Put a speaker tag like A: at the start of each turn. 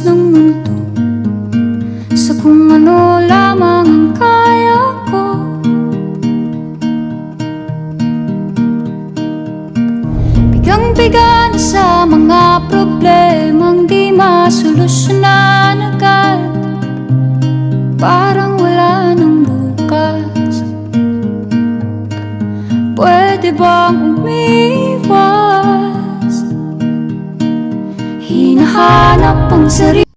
A: ng mundo, sa kung ano lamang ang kaya ko. Bigang-biga na sa mga problemang di masolusyonan agad, parang wala nang bukas. Pwede bang umiwas? Hinahanap ang sarili.